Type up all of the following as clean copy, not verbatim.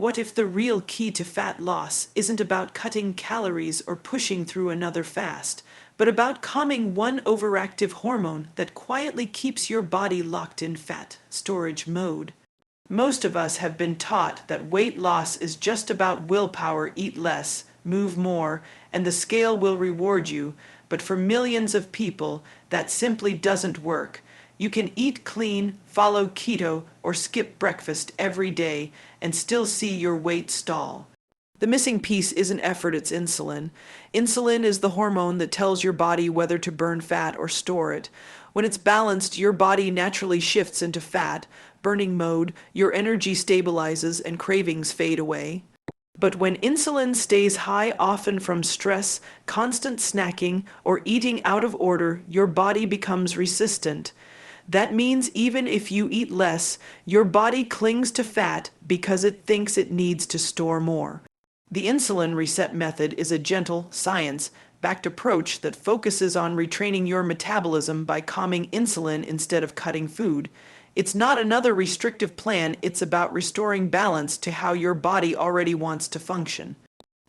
What if the real key to fat loss isn't about cutting calories or pushing through another fast, but about calming one overactive hormone that quietly keeps your body locked in fat storage mode? Most of us have been taught that weight loss is just about willpower, eat less, move more, and the scale will reward you. But for millions of people, that simply doesn't work. You can eat clean, follow keto, or skip breakfast every day and still see your weight stall. The missing piece isn't effort, it's insulin. Insulin is the hormone that tells your body whether to burn fat or store it. When it's balanced, your body naturally shifts into fat burning mode, your energy stabilizes, and cravings fade away. But when insulin stays high, often from stress, constant snacking, or eating out of order, your body becomes resistant. That means even if you eat less, your body clings to fat because it thinks it needs to store more. The Insulin Reset Method is a gentle, science-backed approach that focuses on retraining your metabolism by calming insulin instead of cutting food. It's not another restrictive plan, it's about restoring balance to how your body already wants to function.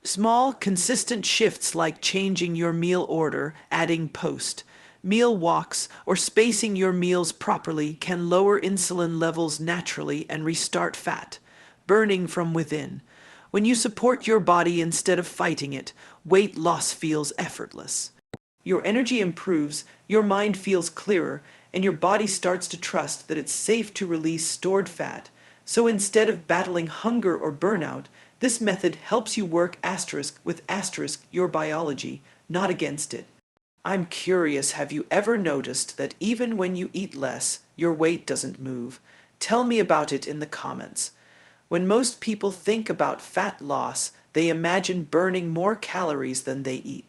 Small, consistent shifts like changing your meal order, adding post-meal walks, or spacing your meals properly can lower insulin levels naturally and restart fat burning from within. When you support your body instead of fighting it, weight loss feels effortless. Your energy improves, your mind feels clearer, and your body starts to trust that it's safe to release stored fat. So instead of battling hunger or burnout, this method helps you work with your biology, not against it. I'm curious, have you ever noticed that even when you eat less, your weight doesn't move? Tell me about it in the comments. When most people think about fat loss, they imagine burning more calories than they eat.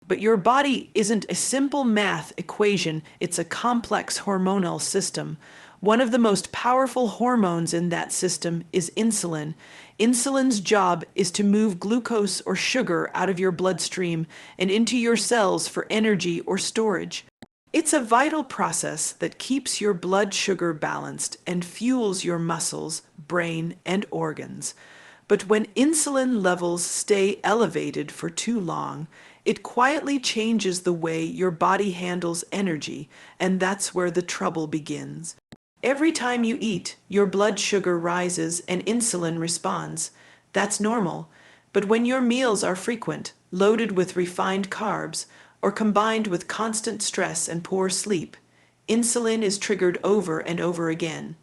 But your body isn't a simple math equation, it's a complex hormonal system. One of the most powerful hormones in that system is insulin. Insulin's job is to move glucose or sugar out of your bloodstream and into your cells for energy or storage. It's a vital process that keeps your blood sugar balanced and fuels your muscles, brain, and organs. But when insulin levels stay elevated for too long, it quietly changes the way your body handles energy, and that's where the trouble begins. Every time you eat, your blood sugar rises and insulin responds. That's normal. But when your meals are frequent, loaded with refined carbs, or combined with constant stress and poor sleep, insulin is triggered over and over again.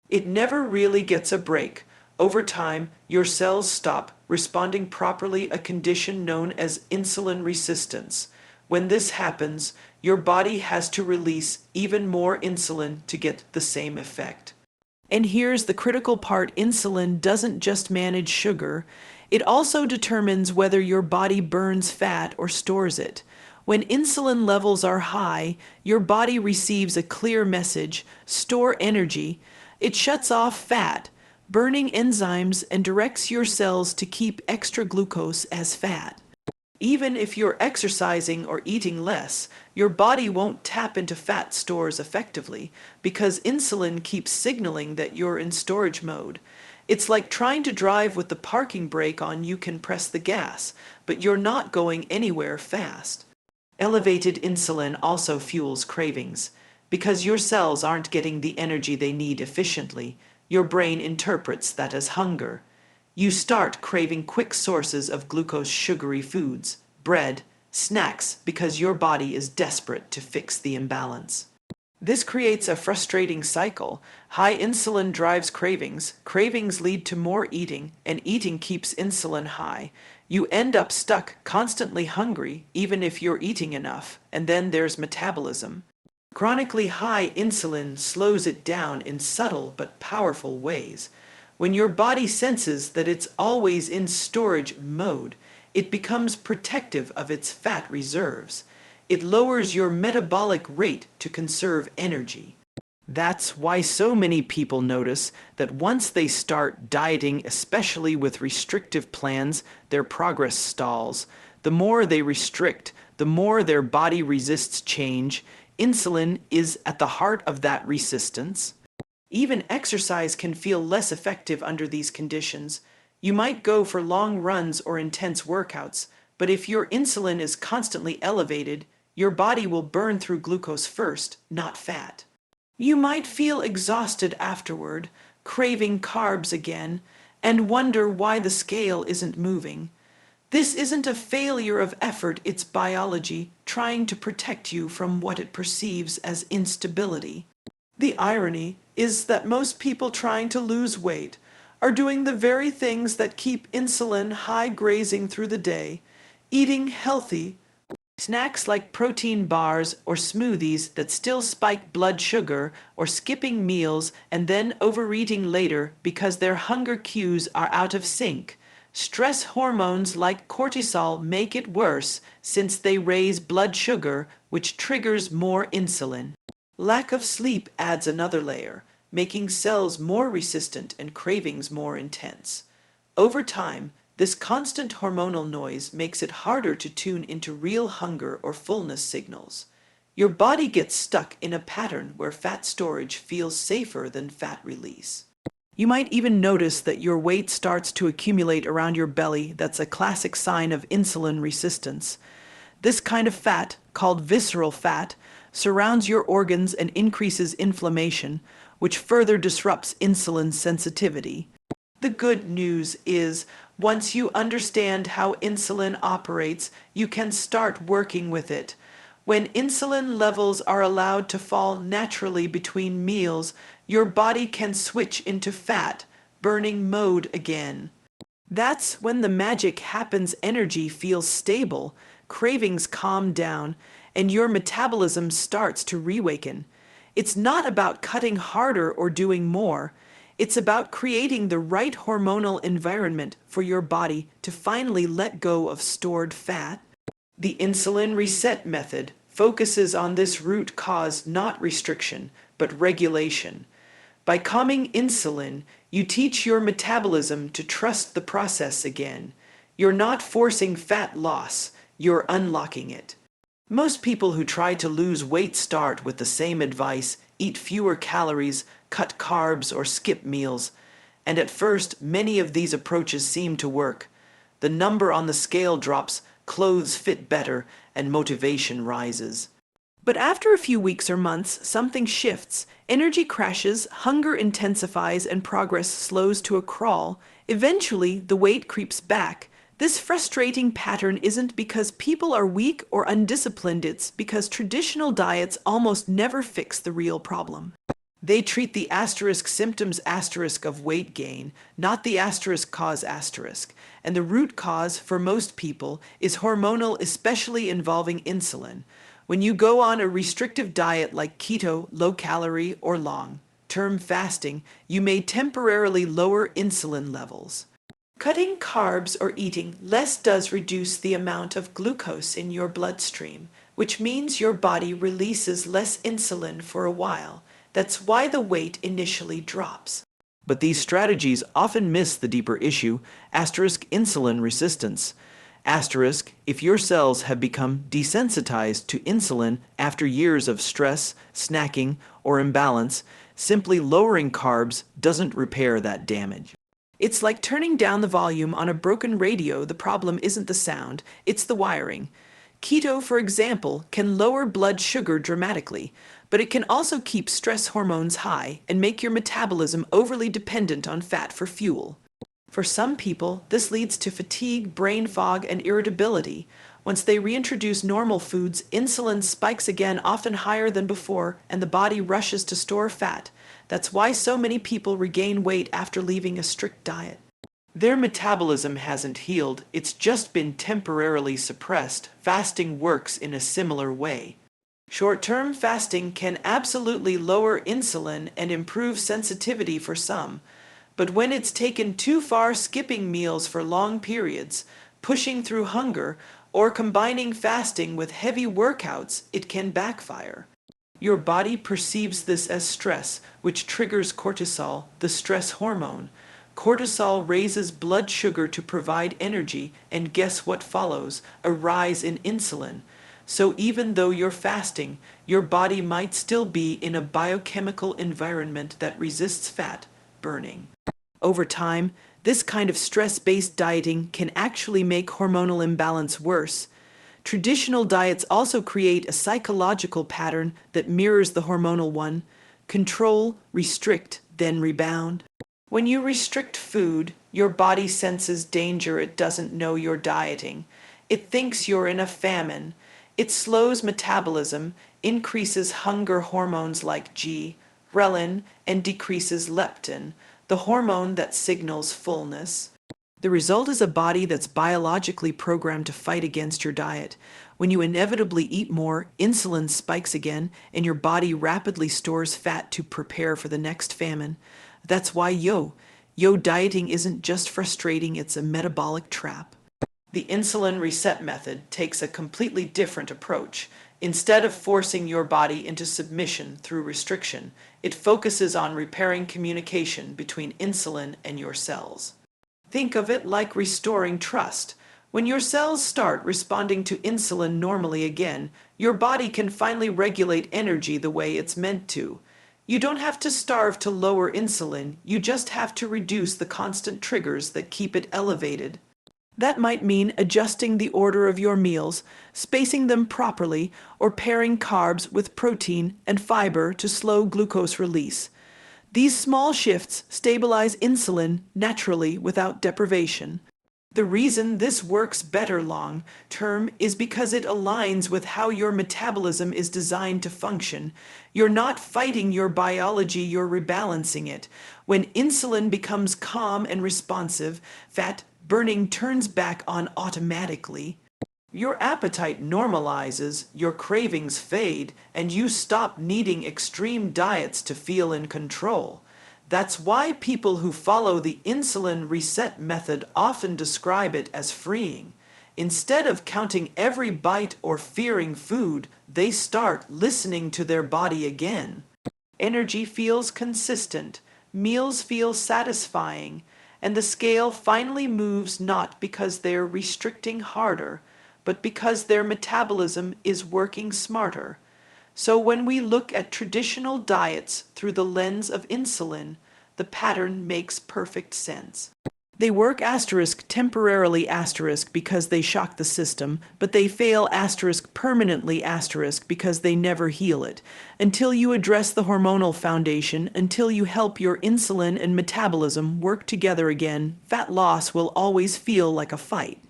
It never really gets a break. Over time, your cells stop responding properly, a condition known as insulin resistance. When this happens, your body has to release even more insulin to get the same effect. And here's the critical part: insulin doesn't just manage sugar, it also determines whether your body burns fat or stores it. When insulin levels are high, your body receives a clear message: store energy. It shuts off fat burning enzymes and directs your cells to keep extra glucose as fat. Even if you're exercising or eating less, your body won't tap into fat stores effectively because insulin keeps signaling that you're in storage mode. It's like trying to drive with the parking brake on. You can press the gas, but you're not going anywhere fast. Elevated insulin also fuels cravings. Because your cells aren't getting the energy they need efficiently, your brain interprets that as hunger. You start craving quick sources of glucose, sugary foods, bread, snacks, because your body is desperate to fix the imbalance. This creates a frustrating cycle. High insulin drives cravings, cravings lead to more eating, and eating keeps insulin high. You end up stuck, constantly hungry, even if you're eating enough. And then there's metabolism. Chronically high insulin slows it down in subtle but powerful ways. When your body senses that it's always in storage mode, it becomes protective of its fat reserves. It lowers your metabolic rate to conserve energy. That's why so many people notice that once they start dieting, especially with restrictive plans, their progress stalls. The more they restrict, the more their body resists change. Insulin is at the heart of that resistance. Even exercise can feel less effective under these conditions. You might go for long runs or intense workouts, but if your insulin is constantly elevated, your body will burn through glucose first, not fat. You might feel exhausted afterward, craving carbs again, and wonder why the scale isn't moving. This isn't a failure of effort, it's biology trying to protect you from what it perceives as instability. The irony is that most people trying to lose weight are doing the very things that keep insulin high grazing through the day, eating healthy snacks like protein bars or smoothies that still spike blood sugar, or skipping meals and then overeating later because their hunger cues are out of sync. Stress hormones like cortisol make it worse since they raise blood sugar, which triggers more insulin. Lack of sleep adds another layer, making cells more resistant and cravings more intense. Over time, this constant hormonal noise makes it harder to tune into real hunger or fullness signals. Your body gets stuck in a pattern where fat storage feels safer than fat release. You might even notice that your weight starts to accumulate around your belly. That's a classic sign of insulin resistance. This kind of fat, called visceral fat, surrounds your organs and increases inflammation, which further disrupts insulin sensitivity. The good news is, once you understand how insulin operates, you can start working with it. When insulin levels are allowed to fall naturally between meals, your body can switch into fat burning mode again. That's when the magic happens. Energy feels stable, cravings calm down, and your metabolism starts to reawaken. It's not about cutting harder or doing more. It's about creating the right hormonal environment for your body to finally let go of stored fat. The Insulin Reset Method focuses on this root cause, not restriction, but regulation. By calming insulin, you teach your metabolism to trust the process again. You're not forcing fat loss, you're unlocking it. Most people who try to lose weight start with the same advice: eat fewer calories, cut carbs, or skip meals. And at first, many of these approaches seem to work. The number on the scale drops, clothes fit better, and motivation rises. But after a few weeks or months, something shifts. Energy crashes, hunger intensifies, and progress slows to a crawl. Eventually, the weight creeps back. This frustrating pattern isn't because people are weak or undisciplined, it's because traditional diets almost never fix the real problem. They treat the asterisk symptoms asterisk of weight gain, not the asterisk cause asterisk. And the root cause for most people is hormonal, especially involving insulin. When you go on a restrictive diet like keto, low calorie, or long-term fasting, you may temporarily lower insulin levels. Cutting carbs or eating less does reduce the amount of glucose in your bloodstream, which means your body releases less insulin for a while. That's why the weight initially drops. But these strategies often miss the deeper issue, asterisk insulin resistance. Asterisk, if your cells have become desensitized to insulin after years of stress, snacking, or imbalance, simply lowering carbs doesn't repair that damage. It's like turning down the volume on a broken radio. The problem isn't the sound, it's the wiring. Keto, for example, can lower blood sugar dramatically, but it can also keep stress hormones high and make your metabolism overly dependent on fat for fuel. For some people, this leads to fatigue, brain fog, and irritability. Once they reintroduce normal foods, insulin spikes again, often higher than before, and the body rushes to store fat. That's why so many people regain weight after leaving a strict diet. Their metabolism hasn't healed, it's just been temporarily suppressed. Fasting works in a similar way. Short-term fasting can absolutely lower insulin and improve sensitivity for some. But when it's taken too far, skipping meals for long periods, pushing through hunger, or combining fasting with heavy workouts, it can backfire. Your body perceives this as stress, which triggers cortisol, the stress hormone. Cortisol raises blood sugar to provide energy, and guess what follows? A rise in insulin. So even though you're fasting, your body might still be in a biochemical environment that resists fat burning. Over time, This kind of stress-based dieting can actually make hormonal imbalance worse. Traditional diets also create a psychological pattern that mirrors the hormonal one: control, restrict, then rebound. When you restrict food, your body senses danger it doesn't know you're dieting. It thinks you're in a famine. It slows metabolism, increases hunger hormones like ghrelin, and decreases leptin, the hormone that signals fullness. The result is a body that's biologically programmed to fight against your diet. When you inevitably eat more, insulin spikes again, and your body rapidly stores fat to prepare for the next famine. That's why yo dieting isn't just frustrating, it's a metabolic trap. The Insulin Reset Method takes a completely different approach. Instead of forcing your body into submission through restriction, it focuses on repairing communication between insulin and your cells. Think of it like restoring trust. When your cells start responding to insulin normally again, your body can finally regulate energy the way it's meant to. You don't have to starve to lower insulin, you just have to reduce the constant triggers that keep it elevated. That might mean adjusting the order of your meals, spacing them properly, or pairing carbs with protein and fiber to slow glucose release. These small shifts stabilize insulin naturally without deprivation. The reason this works better long term is because it aligns with how your metabolism is designed to function. You're not fighting your biology, you're rebalancing it. When insulin becomes calm and responsive, fat burning turns back on automatically. Your appetite normalizes, your cravings fade, and you stop needing extreme diets to feel in control. That's why people who follow the Insulin Reset Method often describe it as freeing. Instead of counting every bite or fearing food, they start listening to their body again. Energy feels consistent, meals feel satisfying, and the scale finally moves not because they're restricting harder, but because their metabolism is working smarter. So when we look at traditional diets through the lens of insulin, the pattern makes perfect sense. They work temporarily because they shock the system, but they fail permanently because they never heal it. Until you address the hormonal foundation, until you help your insulin and metabolism work together again, fat loss will always feel like a fight.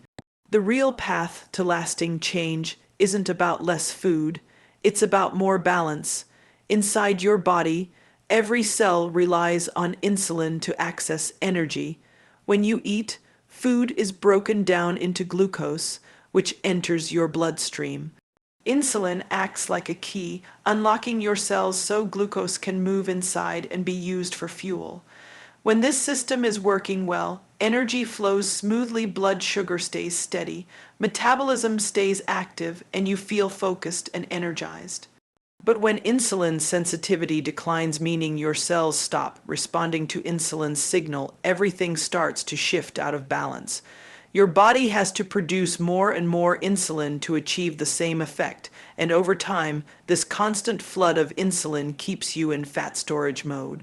The real path to lasting change isn't about less food, it's about more balance. Inside your body, every cell relies on insulin to access energy. When you eat, food is broken down into glucose, which enters your bloodstream. Insulin acts like a key, unlocking your cells so glucose can move inside and be used for fuel. When this system is working well, energy flows smoothly, blood sugar stays steady, metabolism stays active, and you feel focused and energized. But when insulin sensitivity declines, meaning your cells stop responding to insulin's signal, everything starts to shift out of balance. Your body has to produce more and more insulin to achieve the same effect, and over time, this constant flood of insulin keeps you in fat storage mode.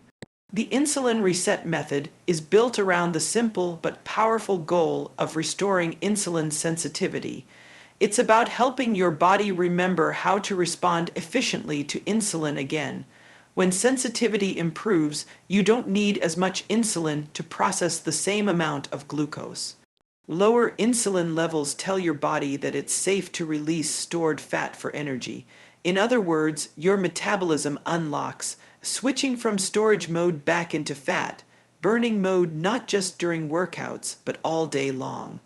The Insulin Reset Method is built around the simple but powerful goal of restoring insulin sensitivity. It's about helping your body remember how to respond efficiently to insulin again. When sensitivity improves, you don't need as much insulin to process the same amount of glucose. Lower insulin levels tell your body that it's safe to release stored fat for energy. In other words, your metabolism unlocks, switching from storage mode back into fat, burning mode not just during workouts, but all day long.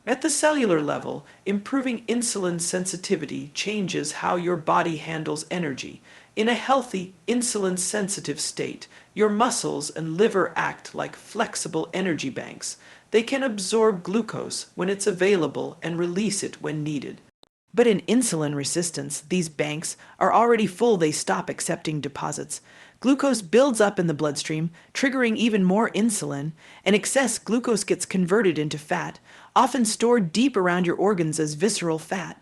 At the cellular level, improving insulin sensitivity changes how your body handles energy. In a healthy, insulin-sensitive state, your muscles and liver act like flexible energy banks. They can absorb glucose when it's available and release it when needed. But in insulin resistance, these banks are already full, they stop accepting deposits. Glucose builds up in the bloodstream, triggering even more insulin, and excess glucose gets converted into fat, often stored deep around your organs as visceral fat.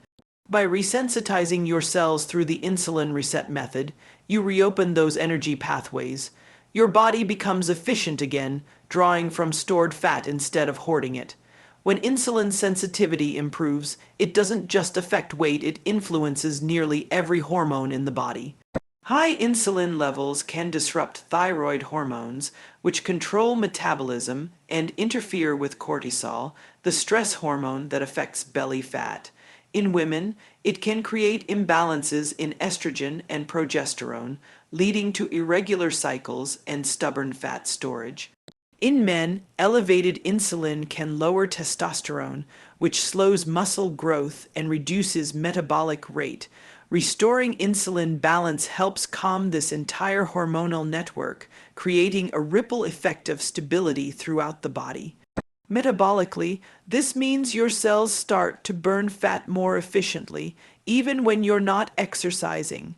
By resensitizing your cells through the Insulin Reset Method, you reopen those energy pathways. Your body becomes efficient again, drawing from stored fat instead of hoarding it. When insulin sensitivity improves, it doesn't just affect weight, it influences nearly every hormone in the body. High insulin levels can disrupt thyroid hormones, which control metabolism and interfere with cortisol, the stress hormone that affects belly fat. In women, it can create imbalances in estrogen and progesterone, leading to irregular cycles and stubborn fat storage. In men, elevated insulin can lower testosterone, which slows muscle growth and reduces metabolic rate. Restoring insulin balance helps calm this entire hormonal network, creating a ripple effect of stability throughout the body. Metabolically, this means your cells start to burn fat more efficiently, even when you're not exercising.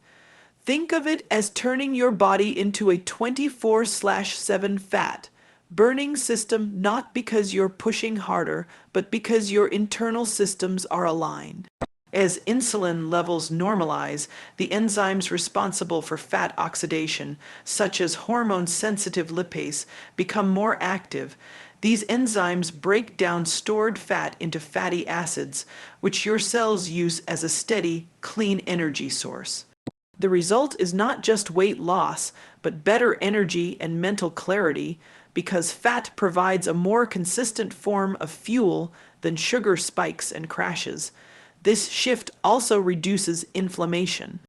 Think of it as turning your body into a 24/7 fat burning system, not because you're pushing harder, but because your internal systems are aligned. As insulin levels normalize, the enzymes responsible for fat oxidation, such as hormone-sensitive lipase, become more active. These enzymes break down stored fat into fatty acids, which your cells use as a steady, clean energy source. The result is not just weight loss, but better energy and mental clarity, because fat provides a more consistent form of fuel than sugar spikes and crashes. This shift also reduces inflammation.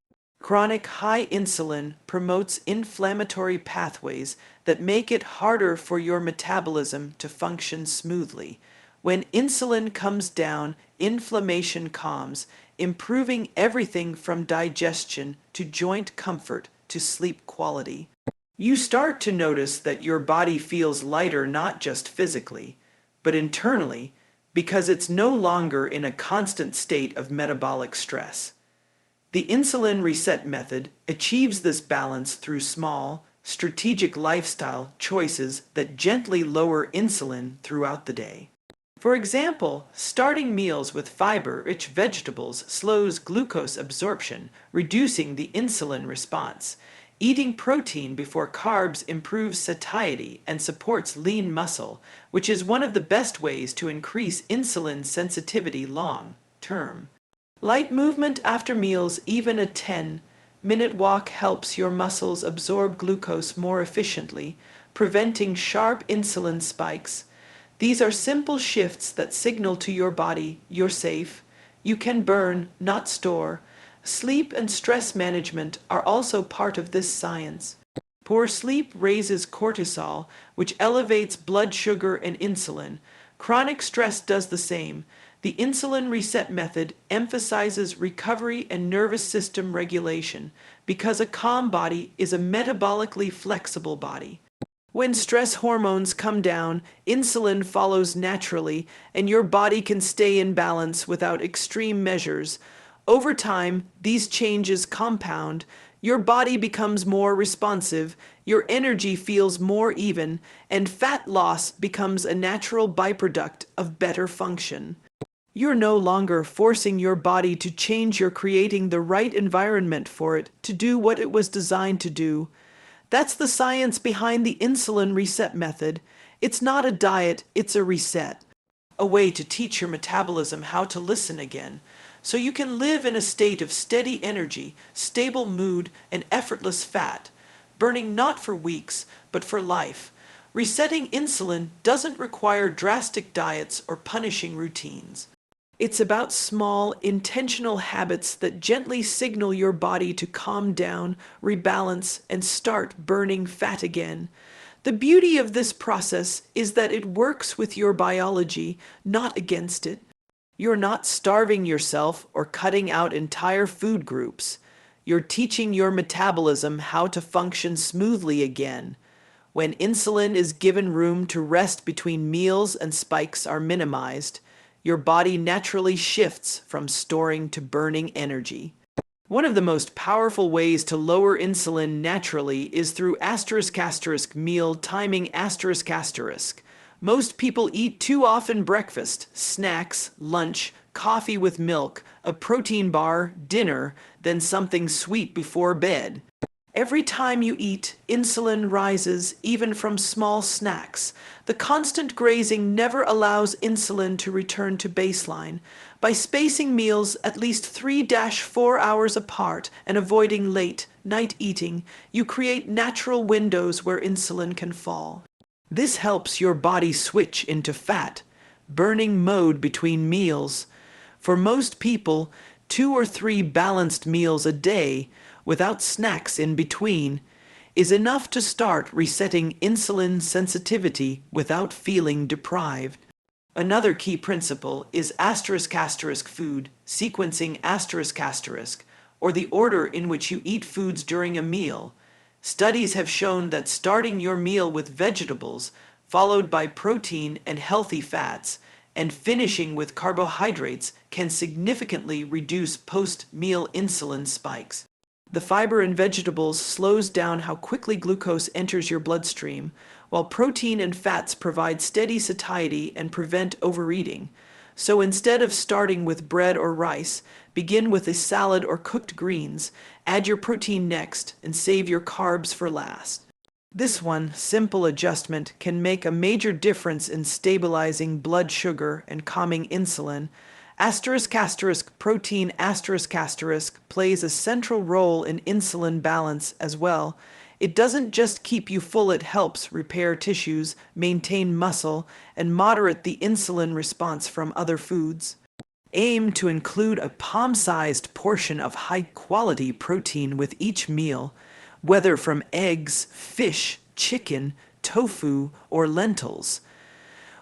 Chronic high insulin promotes inflammatory pathways that make it harder for your metabolism to function smoothly. When insulin comes down, inflammation calms, improving everything from digestion to joint comfort to sleep quality. You start to notice that your body feels lighter not just physically, but internally, because it's no longer in a constant state of metabolic stress. The Insulin Reset Method achieves this balance through small, strategic lifestyle choices that gently lower insulin throughout the day. For example, starting meals with fiber-rich vegetables slows glucose absorption, reducing the insulin response. Eating protein before carbs improves satiety and supports lean muscle, which is one of the best ways to increase insulin sensitivity long-term. Light movement after meals, even a 10-minute walk, helps your muscles absorb glucose more efficiently, preventing sharp insulin spikes. These are simple shifts that signal to your body you're safe. You can burn, not store. Sleep and stress management are also part of this science. Poor sleep raises cortisol, which elevates blood sugar and insulin. Chronic stress does the same. The Insulin Reset Method emphasizes recovery and nervous system regulation because a calm body is a metabolically flexible body. When stress hormones come down, insulin follows naturally, and your body can stay in balance without extreme measures. Over time, these changes compound. Your body becomes more responsive, your energy feels more even, and fat loss becomes a natural byproduct of better function. You're no longer forcing your body to change, you're creating the right environment for it to do what it was designed to do. That's the science behind the Insulin Reset Method. It's not a diet, it's a reset. A way to teach your metabolism how to listen again, so you can live in a state of steady energy, stable mood, and effortless fat, burning not for weeks, but for life. Resetting insulin doesn't require drastic diets or punishing routines. It's about small, intentional habits that gently signal your body to calm down, rebalance, and start burning fat again. The beauty of this process is that it works with your biology, not against it. You're not starving yourself or cutting out entire food groups. You're teaching your metabolism how to function smoothly again. When insulin is given room to rest between meals and spikes are minimized, your body naturally shifts from storing to burning energy. One of the most powerful ways to lower insulin naturally is through *** meal timing ***. Most people eat too often: breakfast, snacks, lunch, coffee with milk, a protein bar, dinner, then something sweet before bed. Every time you eat, insulin rises, even from small snacks. The constant grazing never allows insulin to return to baseline. By spacing meals at least 3-4 hours apart and avoiding late night eating, you create natural windows where insulin can fall. This helps your body switch into fat burning mode between meals. For most people, 2 or 3 balanced meals a day, without snacks in between, is enough to start resetting insulin sensitivity without feeling deprived. Another key principle is food sequencing or the order in which you eat foods during a meal. Studies have shown that starting your meal with vegetables, followed by protein and healthy fats, and finishing with carbohydrates can significantly reduce post-meal insulin spikes. The fiber in vegetables slows down how quickly glucose enters your bloodstream, while protein and fats provide steady satiety and prevent overeating. So instead of starting with bread or rice, begin with a salad or cooked greens, add your protein next, and save your carbs for last. This one simple adjustment can make a major difference in stabilizing blood sugar and calming insulin. Protein plays a central role in insulin balance as well. It doesn't just keep you full, it helps repair tissues, maintain muscle, and moderate the insulin response from other foods. Aim to include a palm-sized portion of high-quality protein with each meal, whether from eggs, fish, chicken, tofu, or lentils.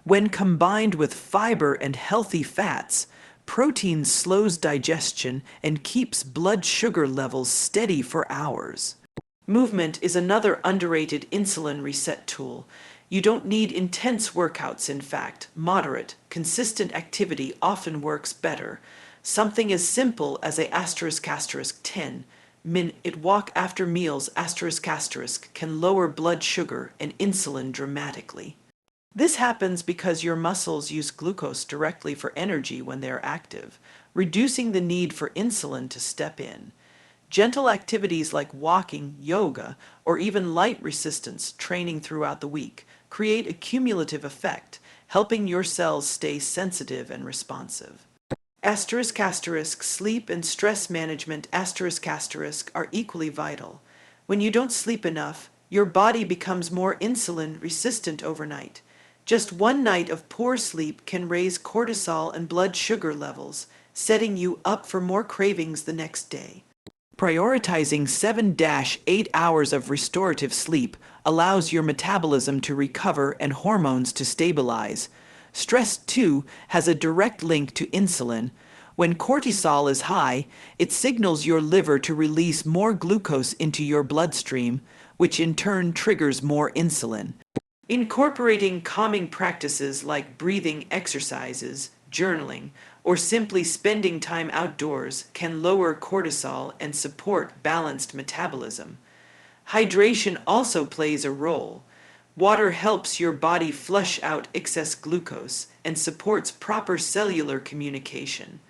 When combined with fiber and healthy fats, protein slows digestion and keeps blood sugar levels steady for hours. Movement is another underrated insulin reset tool. You don't need intense workouts, in fact. Moderate, consistent activity often works better. Something as simple as a *10-minute walk after meals can lower blood sugar and insulin dramatically. This happens because your muscles use glucose directly for energy when they're active, reducing the need for insulin to step in. Gentle activities like walking, yoga, or even light resistance training throughout the week create a cumulative effect, helping your cells stay sensitive and responsive. Sleep and stress management are equally vital. When you don't sleep enough, your body becomes more insulin resistant overnight. Just one night of poor sleep can raise cortisol and blood sugar levels, setting you up for more cravings the next day. Prioritizing 7-8 hours of restorative sleep allows your metabolism to recover and hormones to stabilize. Stress, too, has a direct link to insulin. When cortisol is high, it signals your liver to release more glucose into your bloodstream, which in turn triggers more insulin. Incorporating calming practices like breathing exercises, journaling, or simply spending time outdoors can lower cortisol and support balanced metabolism. Hydration also plays a role. Water helps your body flush out excess glucose and supports proper cellular communication.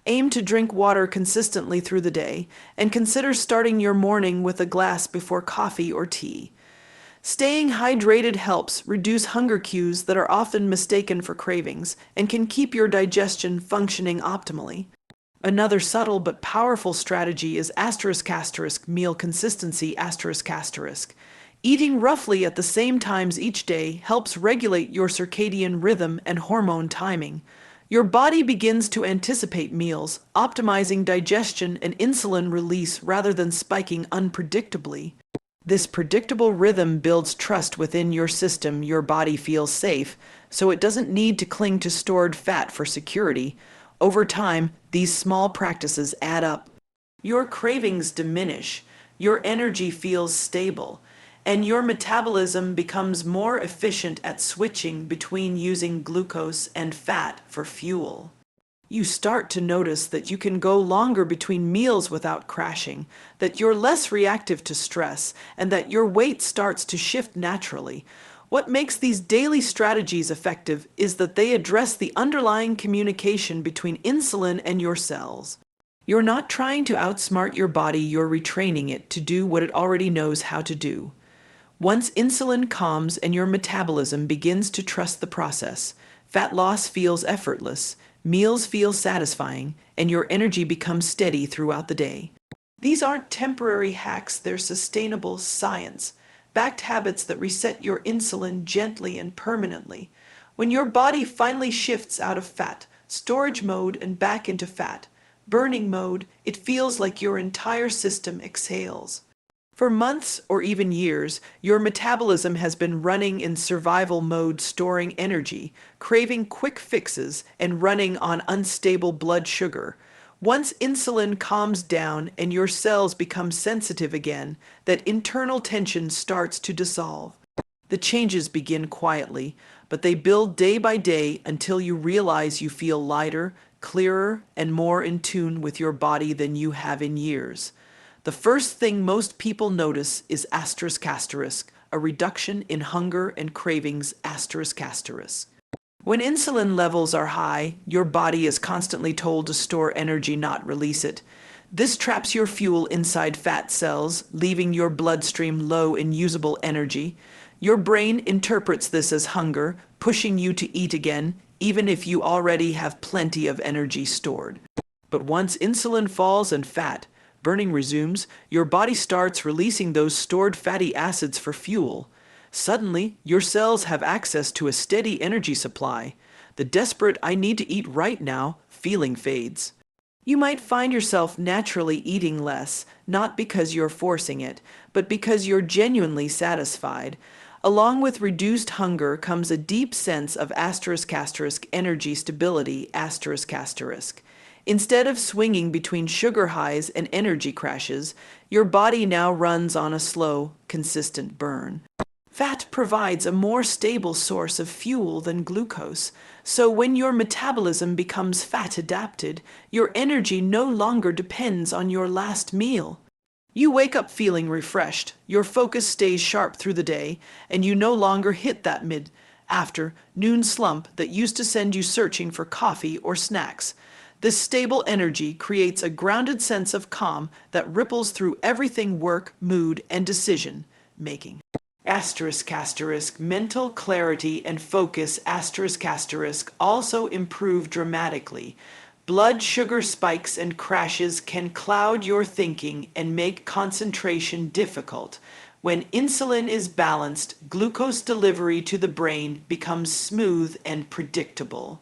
Aim to drink water consistently through the day, and consider starting your morning with a glass before coffee or tea. Staying hydrated helps reduce hunger cues that are often mistaken for cravings and can keep your digestion functioning optimally. Another subtle but powerful strategy is meal consistency Eating roughly at the same times each day helps regulate your circadian rhythm and hormone timing. Your body begins to anticipate meals, optimizing digestion and insulin release rather than spiking unpredictably. This predictable rhythm builds trust within your system. Your body feels safe, so it doesn't need to cling to stored fat for security. Over time, these small practices add up. Your cravings diminish, your energy feels stable, and your metabolism becomes more efficient at switching between using glucose and fat for fuel. You start to notice that you can go longer between meals without crashing, that you're less reactive to stress, and that your weight starts to shift naturally. What makes these daily strategies effective is that they address the underlying communication between insulin and your cells. You're not trying to outsmart your body, you're retraining it to do what it already knows how to do. Once insulin calms and your metabolism begins to trust the process, fat loss feels effortless, meals feel satisfying, and your energy becomes steady throughout the day. These aren't temporary hacks, they're sustainable science, backed habits that reset your insulin gently and permanently. When your body finally shifts out of fat storage mode and back into fat burning mode, it feels like your entire system exhales. For months or even years, your metabolism has been running in survival mode, storing energy, craving quick fixes, and running on unstable blood sugar. Once insulin calms down and your cells become sensitive again, that internal tension starts to dissolve. The changes begin quietly, but they build day by day until you realize you feel lighter, clearer, and more in tune with your body than you have in years. The first thing most people notice is ***, a reduction in hunger and cravings ***. When insulin levels are high, your body is constantly told to store energy, not release it. This traps your fuel inside fat cells, leaving your bloodstream low in usable energy. Your brain interprets this as hunger, pushing you to eat again, even if you already have plenty of energy stored. But once insulin falls and fat burning resumes, your body starts releasing those stored fatty acids for fuel. Suddenly, your cells have access to a steady energy supply. The desperate "I need to eat right now" feeling fades. You might find yourself naturally eating less, not because you're forcing it, but because you're genuinely satisfied. Along with reduced hunger comes a deep sense of *** energy stability ***. Instead of swinging between sugar highs and energy crashes, your body now runs on a slow, consistent burn. Fat provides a more stable source of fuel than glucose, so when your metabolism becomes fat adapted, your energy no longer depends on your last meal. You wake up feeling refreshed, your focus stays sharp through the day, and you no longer hit that mid-afternoon slump that used to send you searching for coffee or snacks. This stable energy creates a grounded sense of calm that ripples through everything: work, mood, and decision making. Mental clarity and focus also improve dramatically. Blood sugar spikes and crashes can cloud your thinking and make concentration difficult. When insulin is balanced, glucose delivery to the brain becomes smooth and predictable.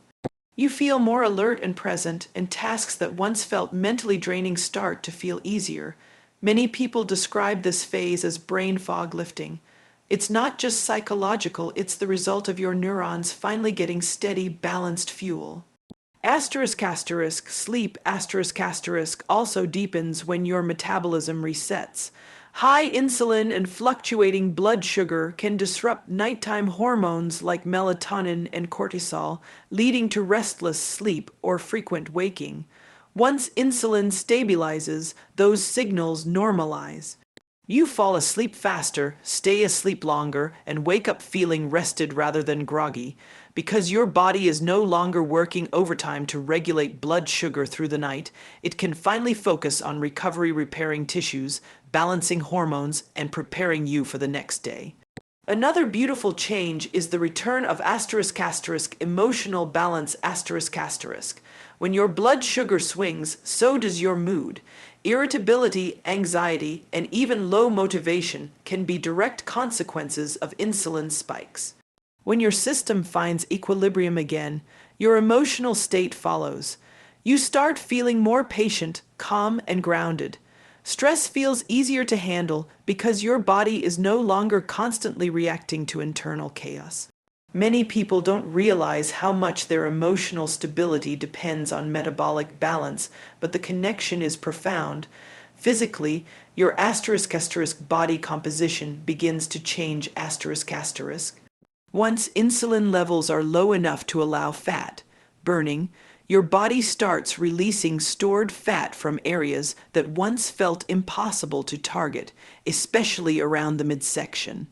You feel more alert and present, and tasks that once felt mentally draining start to feel easier. Many people describe this phase as brain fog lifting. It's not just psychological, it's the result of your neurons finally getting steady, balanced fuel. Sleep also deepens when your metabolism resets. High insulin and fluctuating blood sugar can disrupt nighttime hormones like melatonin and cortisol, leading to restless sleep or frequent waking. Once insulin stabilizes, those signals normalize. You fall asleep faster, stay asleep longer, and wake up feeling rested rather than groggy, because your body is no longer working overtime to regulate blood sugar through the night. It can finally focus on recovery, repairing tissues, balancing hormones, and preparing you for the next day. Another beautiful change is the return of *** emotional balance ***. When your blood sugar swings, so does your mood. Irritability, anxiety, and even low motivation can be direct consequences of insulin spikes. When your system finds equilibrium again, your emotional state follows. You start feeling more patient, calm, and grounded. Stress feels easier to handle because your body is no longer constantly reacting to internal chaos. Many people don't realize how much their emotional stability depends on metabolic balance, but the connection is profound. Physically, your ** body composition begins to change ***. Once insulin levels are low enough to allow fat burning, your body starts releasing stored fat from areas that once felt impossible to target, especially around the midsection.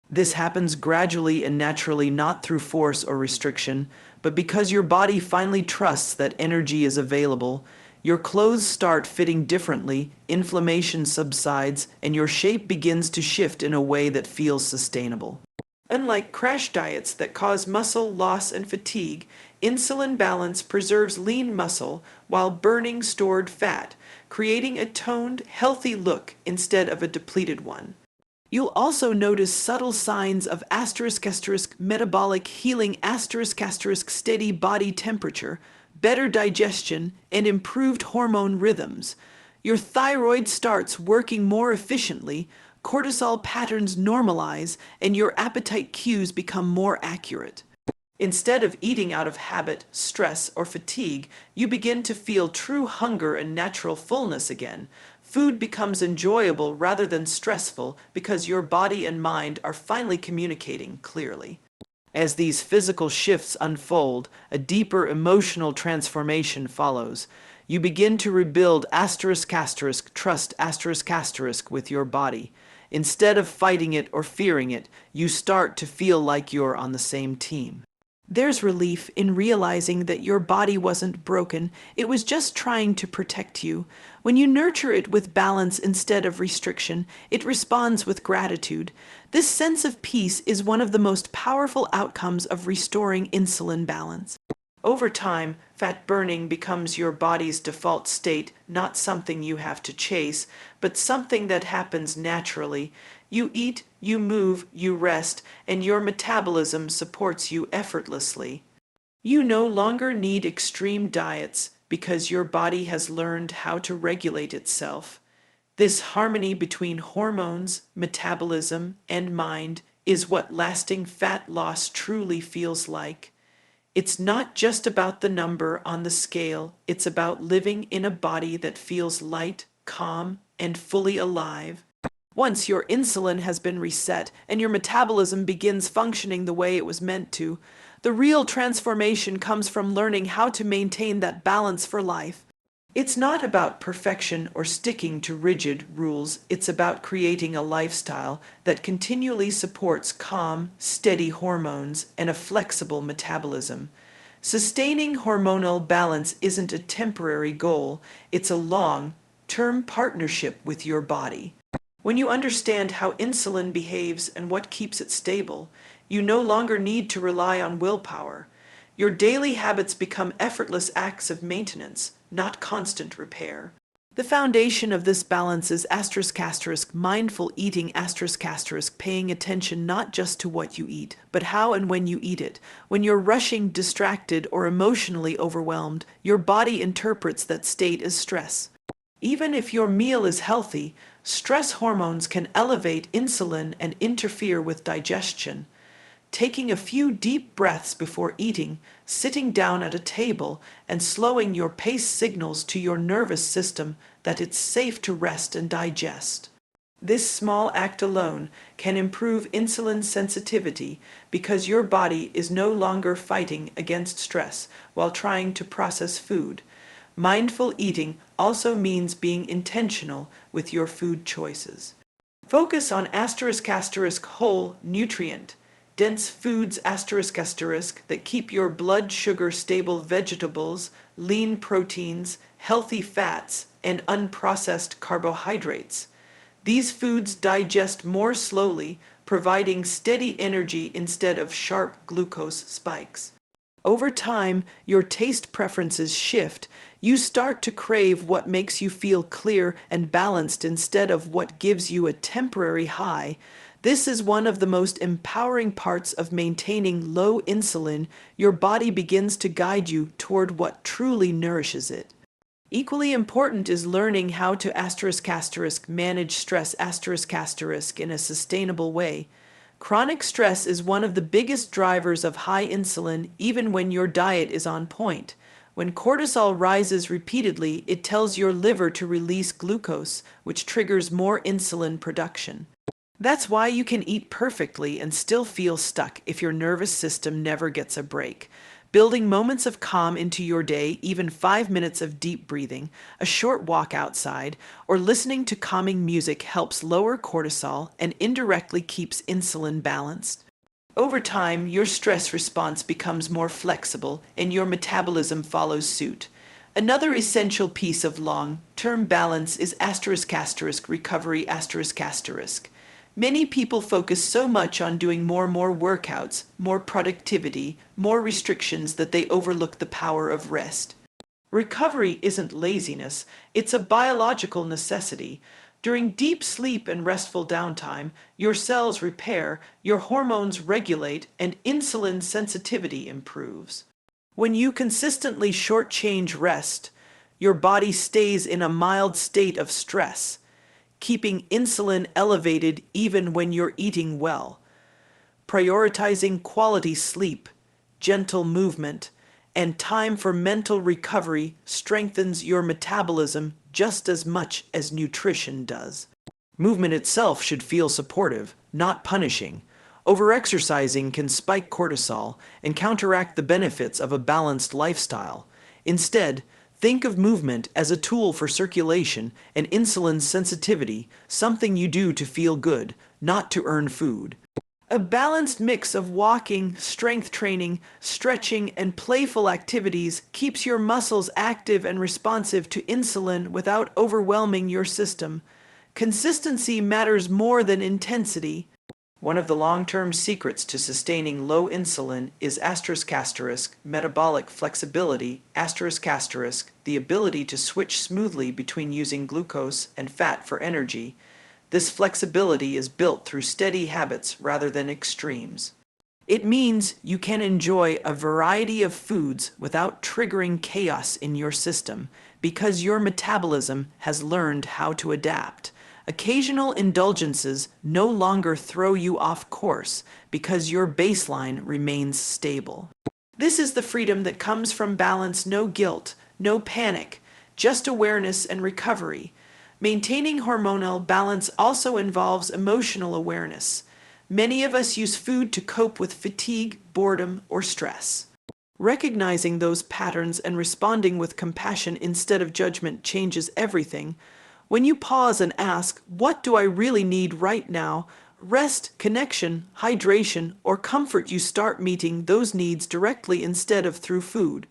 This happens gradually and naturally, not through force or restriction, but because your body finally trusts that energy is available. Your clothes start fitting differently, inflammation subsides, and your shape begins to shift in a way that feels sustainable. Unlike crash diets that cause muscle loss and fatigue, insulin balance preserves lean muscle while burning stored fat, creating a toned, healthy look instead of a depleted one. You'll also notice subtle signs of metabolic healing steady body temperature, better digestion, and improved hormone rhythms. Your thyroid starts working more efficiently, cortisol patterns normalize, and your appetite cues become more accurate. Instead of eating out of habit, stress, or fatigue, you begin to feel true hunger and natural fullness again. Food becomes enjoyable rather than stressful because your body and mind are finally communicating clearly. As these physical shifts unfold, a deeper emotional transformation follows. You begin to rebuild trust with your body. Instead of fighting it or fearing it, you start to feel like you're on the same team. There's relief in realizing that your body wasn't broken, it was just trying to protect you. When you nurture it with balance instead of restriction, it responds with gratitude. This sense of peace is one of the most powerful outcomes of restoring insulin balance. Over time, fat burning becomes your body's default state, not something you have to chase, but something that happens naturally. You eat, you move, you rest, and your metabolism supports you effortlessly. You no longer need extreme diets because your body has learned how to regulate itself. This harmony between hormones, metabolism, and mind is what lasting fat loss truly feels like. It's not just about the number on the scale, it's about living in a body that feels light, calm, and fully alive. Once your insulin has been reset and your metabolism begins functioning the way it was meant to, the real transformation comes from learning how to maintain that balance for life. It's not about perfection or sticking to rigid rules, it's about creating a lifestyle that continually supports calm, steady hormones and a flexible metabolism. Sustaining hormonal balance isn't a temporary goal, it's a long-term partnership with your body. When you understand how insulin behaves and what keeps it stable, you no longer need to rely on willpower. Your daily habits become effortless acts of maintenance, not constant repair. The foundation of this balance is mindful eating paying attention not just to what you eat, but how and when you eat it. When you're rushing, distracted, or emotionally overwhelmed, your body interprets that state as stress. Even if your meal is healthy, stress hormones can elevate insulin and interfere with digestion. Taking a few deep breaths before eating, sitting down at a table, and slowing your pace signals to your nervous system that it's safe to rest and digest. This small act alone can improve insulin sensitivity because your body is no longer fighting against stress while trying to process food. Mindful eating also means being intentional with your food choices. Focus on whole nutrient dense foods that keep your blood sugar stable, vegetables, lean proteins, healthy fats, and unprocessed carbohydrates. These foods digest more slowly, providing steady energy instead of sharp glucose spikes. Over time, your taste preferences shift. You start to crave what makes you feel clear and balanced instead of what gives you a temporary high. This is one of the most empowering parts of maintaining low insulin. Your body begins to guide you toward what truly nourishes it. Equally important is learning how to manage stress in a sustainable way. Chronic stress is one of the biggest drivers of high insulin even when your diet is on point. When cortisol rises repeatedly, it tells your liver to release glucose, which triggers more insulin production. That's why you can eat perfectly and still feel stuck if your nervous system never gets a break. Building moments of calm into your day, even 5 minutes of deep breathing, a short walk outside, or listening to calming music helps lower cortisol and indirectly keeps insulin balanced. Over time, your stress response becomes more flexible and your metabolism follows suit. Another essential piece of long-term balance is recovery. Many people focus so much on doing more workouts, more productivity, more restrictions that they overlook the power of rest. Recovery isn't laziness, it's a biological necessity. During deep sleep and restful downtime, your cells repair, your hormones regulate, and insulin sensitivity improves. When you consistently shortchange rest, your body stays in a mild state of stress, keeping insulin elevated even when you're eating well. Prioritizing quality sleep, gentle movement, and time for mental recovery strengthens your metabolism just as much as nutrition does. Movement itself should feel supportive, not punishing. Overexercising can spike cortisol and counteract the benefits of a balanced lifestyle. Instead, think of movement as a tool for circulation and insulin sensitivity, something you do to feel good, not to earn food. A balanced mix of walking, strength training, stretching, and playful activities keeps your muscles active and responsive to insulin without overwhelming your system. Consistency matters more than intensity. One of the long-term secrets to sustaining low insulin is metabolic flexibility, the ability to switch smoothly between using glucose and fat for energy. This flexibility is built through steady habits rather than extremes. It means you can enjoy a variety of foods without triggering chaos in your system because your metabolism has learned how to adapt. Occasional indulgences no longer throw you off course because your baseline remains stable. This is the freedom that comes from balance, no guilt, no panic, just awareness and recovery. Maintaining hormonal balance also involves emotional awareness. Many of us use food to cope with fatigue, boredom, or stress. Recognizing those patterns and responding with compassion instead of judgment changes everything. When you pause and ask, what do I really need right now? Rest, connection, hydration, or comfort, you start meeting those needs directly instead of through food.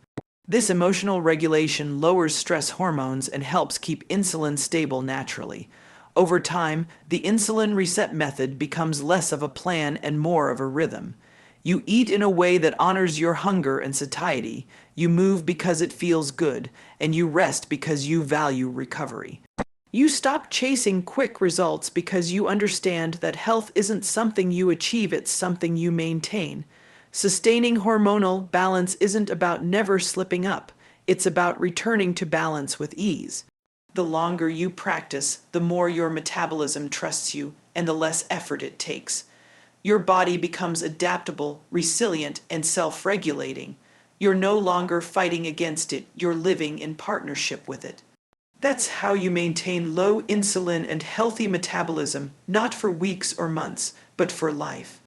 This emotional regulation lowers stress hormones and helps keep insulin stable naturally. Over time, the Insulin Reset Method becomes less of a plan and more of a rhythm. You eat in a way that honors your hunger and satiety, you move because it feels good, and you rest because you value recovery. You stop chasing quick results because you understand that health isn't something you achieve, it's something you maintain. Sustaining hormonal balance isn't about never slipping up, it's about returning to balance with ease. The longer you practice, the more your metabolism trusts you and the less effort it takes. Your body becomes adaptable, resilient, and self-regulating. You're no longer fighting against it, you're living in partnership with it. That's how you maintain low insulin and healthy metabolism, not for weeks or months, but for life.